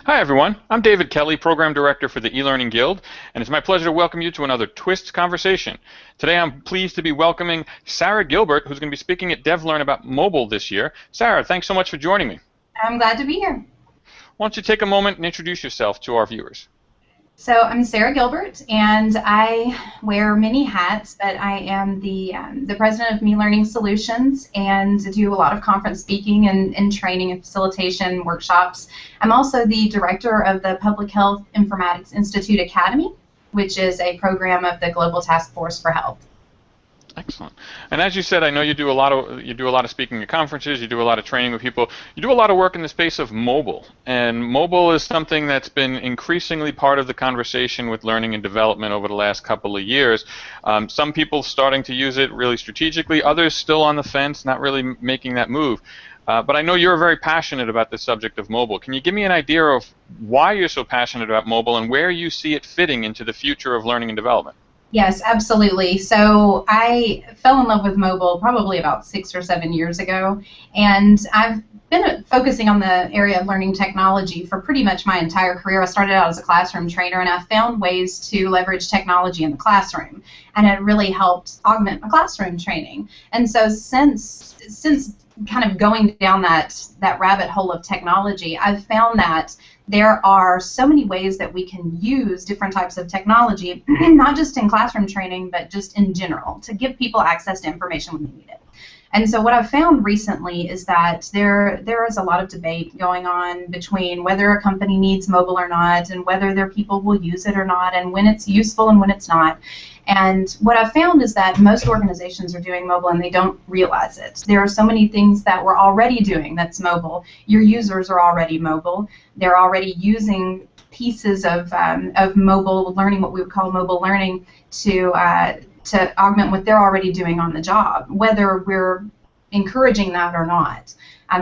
Hi everyone, I'm David Kelly, Program Director for the eLearning Guild, and it's my pleasure to welcome you to another Twist Conversation. Today I'm pleased to be welcoming Sarah Gilbert, who's going to be speaking at DevLearn about mobile this year. Sarah, thanks so much for joining me. I'm glad to be here. Why don't you take a moment and introduce yourself to our viewers? So I'm Sarah Gilbert, and I wear many hats, but I am the president of Me Learning Solutions and do a lot of conference speaking and training and facilitation workshops. I'm also the director of the Public Health Informatics Institute Academy, which is a program of the Global Task Force for Health. Excellent. And as you said, I know you do a lot of speaking at conferences, you do a lot of training with people, you do a lot of work in the space of mobile. And mobile is something that's been increasingly part of the conversation with learning and development over the last couple of years. Some people starting to use it really strategically, others still on the fence, not really making that move. But I know you're very passionate about the subject of mobile. Can you give me an idea of why you're so passionate about mobile and where you see it fitting into the future of learning and development? Yes, absolutely. So I fell in love with mobile probably about 6 or 7 years ago, and I've been focusing on the area of learning technology for pretty much my entire career. I started out as a classroom trainer, and I found ways to leverage technology in the classroom, and it really helped augment my classroom training. And so since kind of going down that rabbit hole of technology, I've found that there are so many ways that we can use different types of technology, not just in classroom training, but just in general, to give people access to information when they need it. And so what I've found recently is that there is a lot of debate going on between whether a company needs mobile or not, and whether their people will use it or not, and when it's useful and when it's not. And what I've found is that most organizations are doing mobile and they don't realize it. There are so many things that we're already doing that's mobile. Your users are already mobile. They're already using pieces of mobile learning, what we would call mobile learning, to augment what they're already doing on the job, whether we're encouraging that or not.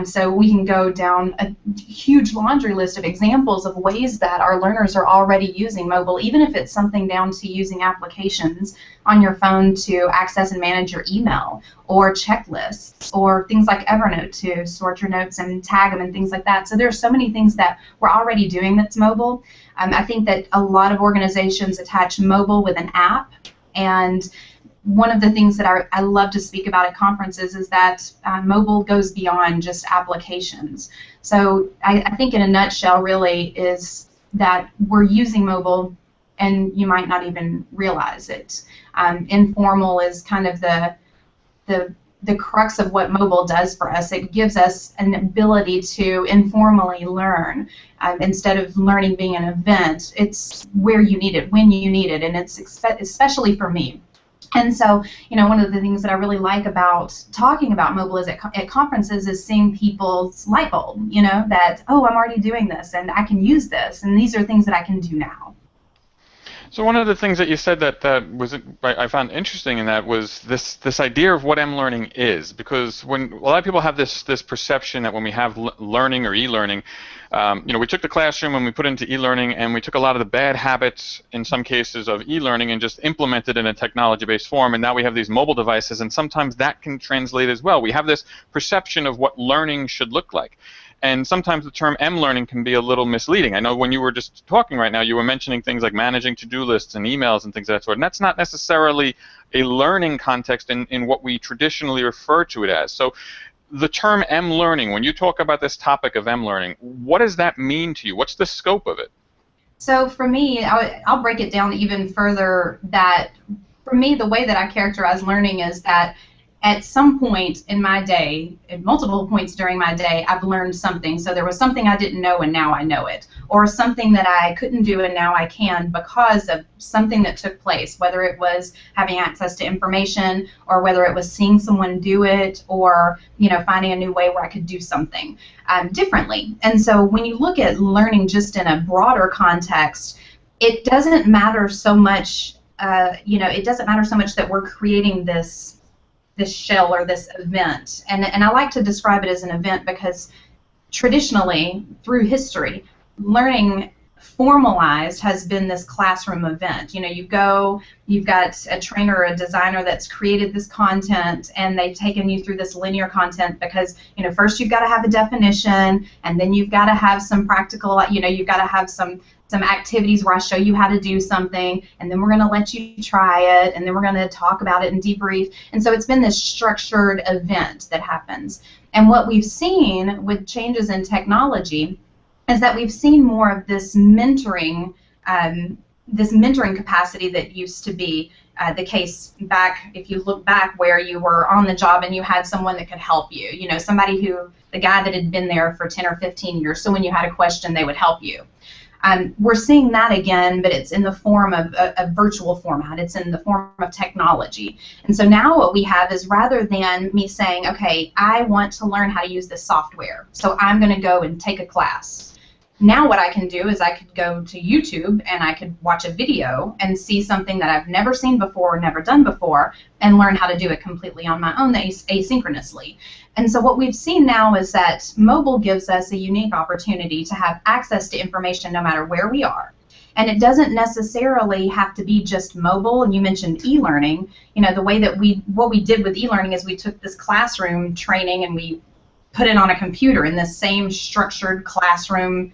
So we can go down a huge laundry list of examples of ways that our learners are already using mobile, even if it's something down to using applications on your phone to access and manage your email, or checklists, or things like Evernote to sort your notes and tag them and things like that. So there are so many things that we're already doing that's mobile. I think that a lot of organizations attach mobile with an app, and one of the things that I love to speak about at conferences is that mobile goes beyond just applications. So I think in a nutshell really is that we're using mobile and you might not even realize it. Informal is kind of the crux of what mobile does for us. It gives us an ability to informally learn. Instead of learning being an event, it's where you need it, when you need it, and it's especially for me. And so, one of the things that I really like about talking about mobile is at conferences is seeing people's light bulb, that, oh, I'm already doing this, and I can use this, and these are things that I can do now. So one of the things that you said that I found interesting in that was this idea of what M-learning is, because when a lot of people have this perception that when we have learning or e-learning, we took the classroom and we put it into e-learning, and we took a lot of the bad habits in some cases of e-learning and just implemented in a technology-based form, and now we have these mobile devices, and sometimes that can translate as well. We have this perception of what learning should look like. And sometimes the term M-learning can be a little misleading. I know when you were just talking right now, you were mentioning things like managing to-do lists and emails and things of that sort, and that's not necessarily a learning context in what we traditionally refer to it as. So the term M-learning, when you talk about this topic of M-learning, what does that mean to you? What's the scope of it? So for me, I'll break it down even further, that for me, the way that I characterize learning is that at some point in my day, at multiple points during my day, I've learned something. So there was something I didn't know and now I know it, or something that I couldn't do and now I can because of something that took place, whether it was having access to information or whether it was seeing someone do it, or finding a new way where I could do something differently. And so when you look at learning just in a broader context, it doesn't matter so much. It doesn't matter so much that we're creating this shell or this event. And I like to describe it as an event because traditionally, through history, learning formalized has been this classroom event. You know, you go, you've got a trainer or a designer that's created this content, and they've taken you through this linear content because, you know, first you've got to have a definition, and then you've got to have some practical, you know, you've got to have some activities where I show you how to do something, and then we're going to let you try it, and then we're going to talk about it and debrief. And so it's been this structured event that happens. And what we've seen with changes in technology is that we've seen more of this mentoring capacity that used to be the case back, if you look back, where you were on the job and you had someone that could help you. You know, somebody who, the guy that had been there for 10 or 15 years, so when you had a question, they would help you. We're seeing that again, but it's in the form of a virtual format. It's in the form of technology. And so now what we have is, rather than me saying, okay, I want to learn how to use this software, so I'm going to go and take a class. Now what I can do is I could go to YouTube and I could watch a video and see something that I've never seen before or never done before, and learn how to do it completely on my own asynchronously. And so what we've seen now is that mobile gives us a unique opportunity to have access to information no matter where we are. And it doesn't necessarily have to be just mobile. And you mentioned e-learning. You know, the way that what we did with e-learning is we took this classroom training and we put it on a computer in this same structured classroom,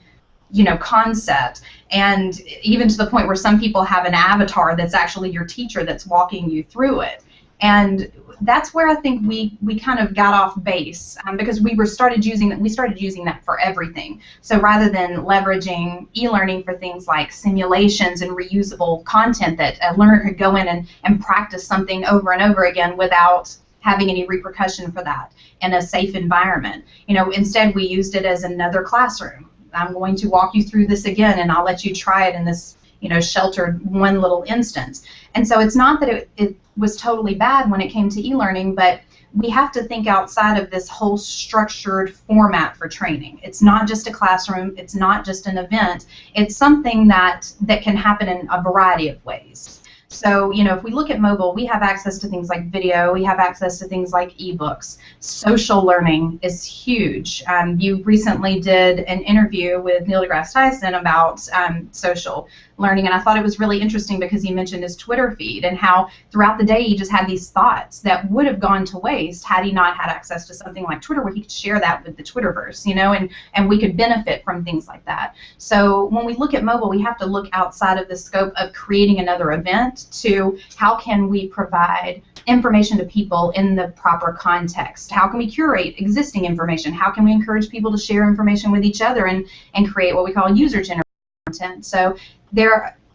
you know, concept, and even to the point where some people have an avatar that's actually your teacher that's walking you through it. And that's where I think we kind of got off base, because we started using that for everything. So rather than leveraging e-learning for things like simulations and reusable content that a learner could go in and practice something over and over again without having any repercussion for that in a safe environment, you know, instead we used it as another classroom. I'm going to walk you through this again, and I'll let you try it in this, you know, sheltered one little instance. And so it's not that it was totally bad when it came to e-learning, but we have to think outside of this whole structured format for training. It's not just a classroom. It's not just an event. It's something that can happen in a variety of ways. So, you know, if we look at mobile, we have access to things like video, we have access to things like ebooks. Social learning is huge. You recently did an interview with Neil deGrasse Tyson about social learning, and I thought it was really interesting because he mentioned his Twitter feed and how throughout the day he just had these thoughts that would have gone to waste had he not had access to something like Twitter, where he could share that with the Twitterverse, you know, and we could benefit from things like that. So when we look at mobile, we have to look outside of the scope of creating another event to how can we provide information to people in the proper context? How can we curate existing information? How can we encourage people to share information with each other and create what we call user-generated content? So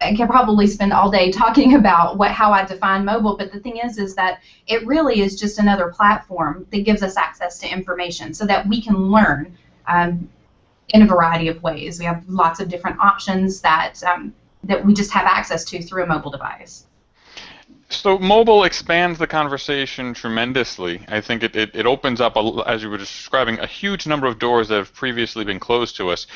I can probably spend all day talking about how I define mobile, but the thing is that it really is just another platform that gives us access to information so that we can learn in a variety of ways. We have lots of different options that we just have access to through a mobile device. So mobile expands the conversation tremendously. I think it opens up, as you were describing, a huge number of doors that have previously been closed to us.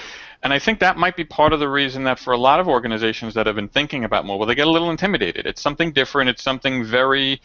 And I think that might be part of the reason that for a lot of organizations that have been thinking about mobile, they get a little intimidated. It's something different. It's something very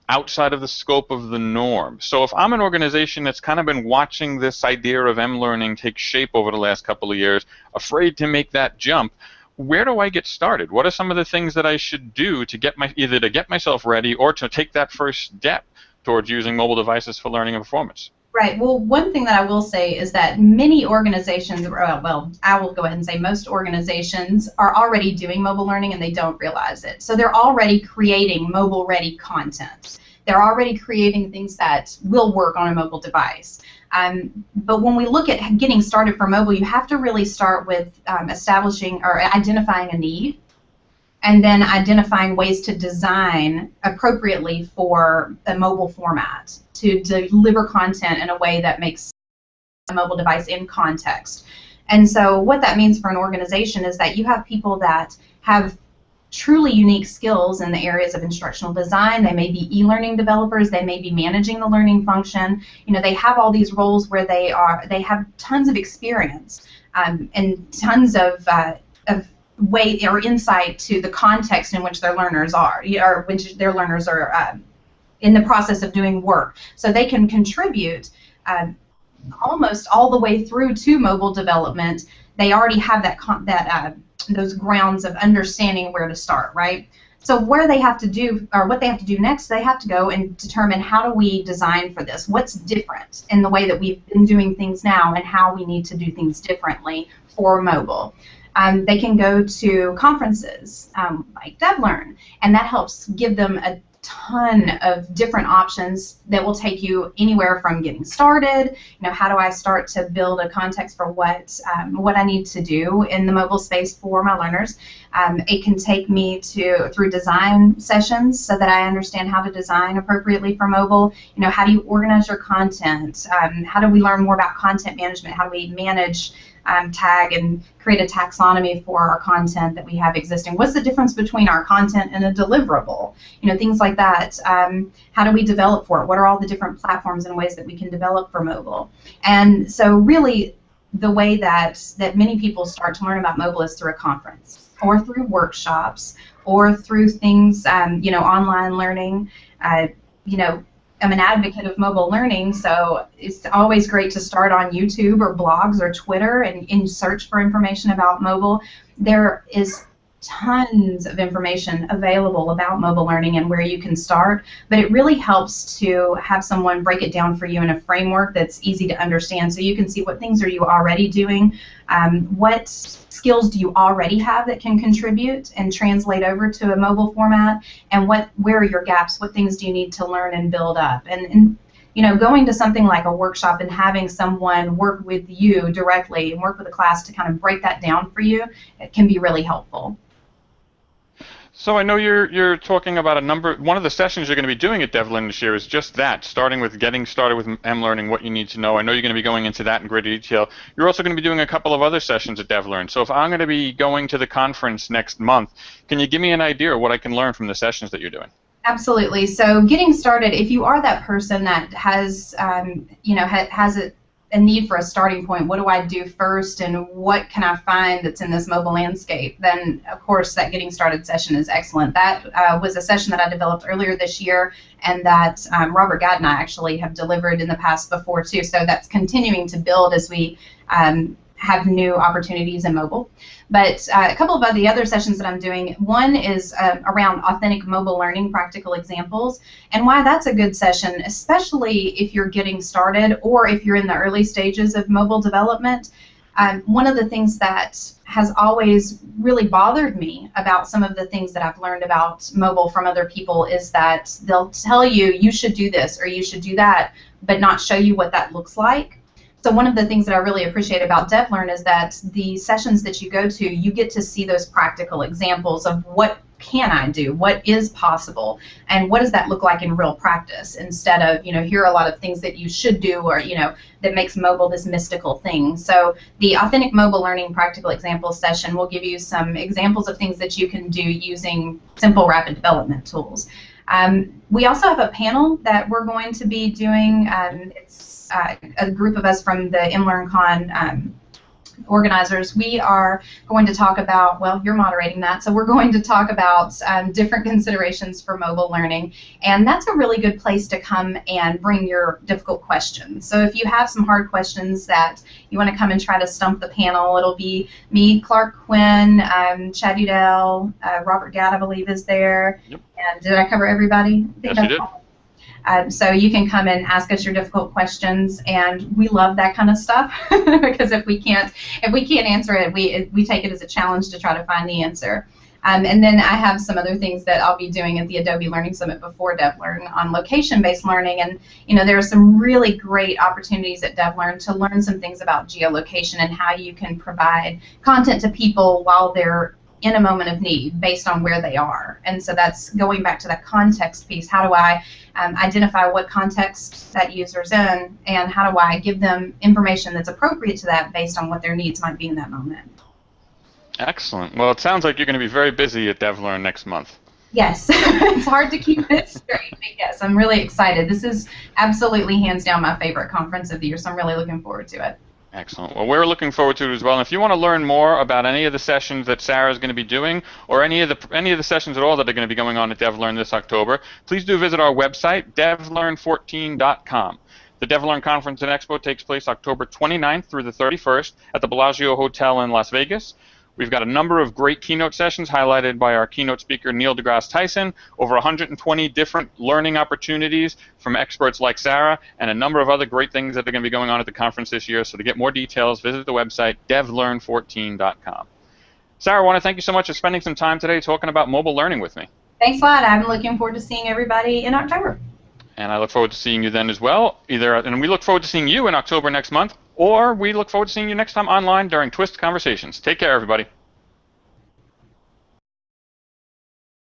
outside of the scope of the norm. So if I'm an organization that's kind of been watching this idea of M-learning take shape over the last couple of years, afraid to make that jump, where do I get started? What are some of the things that I should do to either to get myself ready or to take that first step towards using mobile devices for learning and performance? Right. Well, one thing that I will say is that many organizations, well, I will go ahead and say most organizations are already doing mobile learning and they don't realize it. So they're already creating mobile-ready content. They're already creating things that will work on a mobile device. But when we look at getting started for mobile, you have to really start with establishing or identifying a need, and then identifying ways to design appropriately for a mobile format to deliver content in a way that makes a mobile device in context. And so what that means for an organization is that you have people that have truly unique skills in the areas of instructional design. They may be e-learning developers. They may be managing the learning function. You know, they have all these roles where they have tons of experience and tons of way or insight to the context in which their learners are, or which their learners are in the process of doing work. So they can contribute almost all the way through to mobile development. They already have that those grounds of understanding where to start, right? So where they have to do, or what they have to do next, they have to go and determine how do we design for this? What's different in the way that we've been doing things now and how we need to do things differently for mobile. They can go to conferences like DevLearn, and that helps give them a ton of different options that will take you anywhere from getting started. How do I start to build a context for what I need to do in the mobile space for my learners? It can take me through design sessions so that I understand how to design appropriately for mobile. How do you organize your content? How do we learn more about content management? How do we manage tag and create a taxonomy for our content that we have existing? What's the difference between our content and a deliverable? Things like that. How do we develop for it? What are all the different platforms and ways that we can develop for mobile? And so really the way that many people start to learn about mobile is through a conference or through workshops or through things, online learning. I'm an advocate of mobile learning, so it's always great to start on YouTube or blogs or Twitter and search for information about mobile. There is tons of information available about mobile learning and where you can start, but it really helps to have someone break it down for you in a framework that's easy to understand so you can see what things are you already doing, what skills do you already have that can contribute and translate over to a mobile format, and where are your gaps, what things do you need to learn and build up. And going to something like a workshop and having someone work with you directly and work with a class to kind of break that down for you, it can be really helpful. So I know you're talking about one of the sessions you're going to be doing at DevLearn this year is just that, getting started with mLearning, what you need to know. I know you're going to be going into that in greater detail. You're also going to be doing a couple of other sessions at DevLearn. So if I'm going to be going to the conference next month, can you give me an idea of what I can learn from the sessions that you're doing? Absolutely. So getting started, if you are that person that has, has a need for a starting point, what do I do first and what can I find that's in this mobile landscape, then of course that getting started session is excellent. That was a session that I developed earlier this year and that Robert Gadd and I actually have delivered in the past before too, so that's continuing to build as we have new opportunities in mobile. But a couple of the other sessions that I'm doing, one is around authentic mobile learning practical examples, and why that's a good session, especially if you're getting started or if you're in the early stages of mobile development. One of the things that has always really bothered me about some of the things that I've learned about mobile from other people is that they'll tell you, you should do this or you should do that, but not show you what that looks like. So one of the things that I really appreciate about DevLearn is that the sessions that you go to, you get to see those practical examples of what can I do, what is possible, and what does that look like in real practice, instead of, here are a lot of things that you should do or, that makes mobile this mystical thing. So the Authentic Mobile Learning Practical Examples session will give you some examples of things that you can do using simple rapid development tools. We also have a panel that we're going to be doing. It's a group of us from the mLearnCon organizers. We are going to talk about, well, you're moderating that, so we're going to talk about different considerations for mobile learning, and that's a really good place to come and bring your difficult questions. So if you have some hard questions that you want to come and try to stump the panel, it'll be me, Clark Quinn, Chad Udell, Robert Gadd, I believe, is there. Yep. And did I cover everybody? Yes, you did. So you can come and ask us your difficult questions, and we love that kind of stuff because if we can't answer it, we take it as a challenge to try to find the answer. And then I have some other things that I'll be doing at the Adobe Learning Summit before DevLearn on location-based learning, and there are some really great opportunities at DevLearn to learn some things about geolocation and how you can provide content to people while they're in a moment of need based on where they are. And so that's going back to that context piece. How do I identify what context that user's in, and how do I give them information that's appropriate to that based on what their needs might be in that moment? Excellent. Well, it sounds like you're going to be very busy at DevLearn next month. Yes, it's hard to keep it straight, but yes, I'm really excited. This is absolutely hands down my favorite conference of the year, so I'm really looking forward to it. Excellent. Well, we're looking forward to it as well. And if you want to learn more about any of the sessions that Sarah is going to be doing, or any of the sessions at all that are going to be going on at DevLearn this October, please do visit our website, devlearn14.com. The DevLearn Conference and Expo takes place October 29th through the 31st at the Bellagio Hotel in Las Vegas. We've got a number of great keynote sessions highlighted by our keynote speaker, Neil deGrasse Tyson, over 120 different learning opportunities from experts like Sarah, and a number of other great things that are going to be going on at the conference this year. So to get more details, visit the website, devlearn14.com. Sarah, I want to thank you so much for spending some time today talking about mobile learning with me. Thanks a lot. I'm looking forward to seeing everybody in October. And I look forward to seeing you then as well. And we look forward to seeing you in October next month, or we look forward to seeing you next time online during Twist Conversations. Take care, everybody.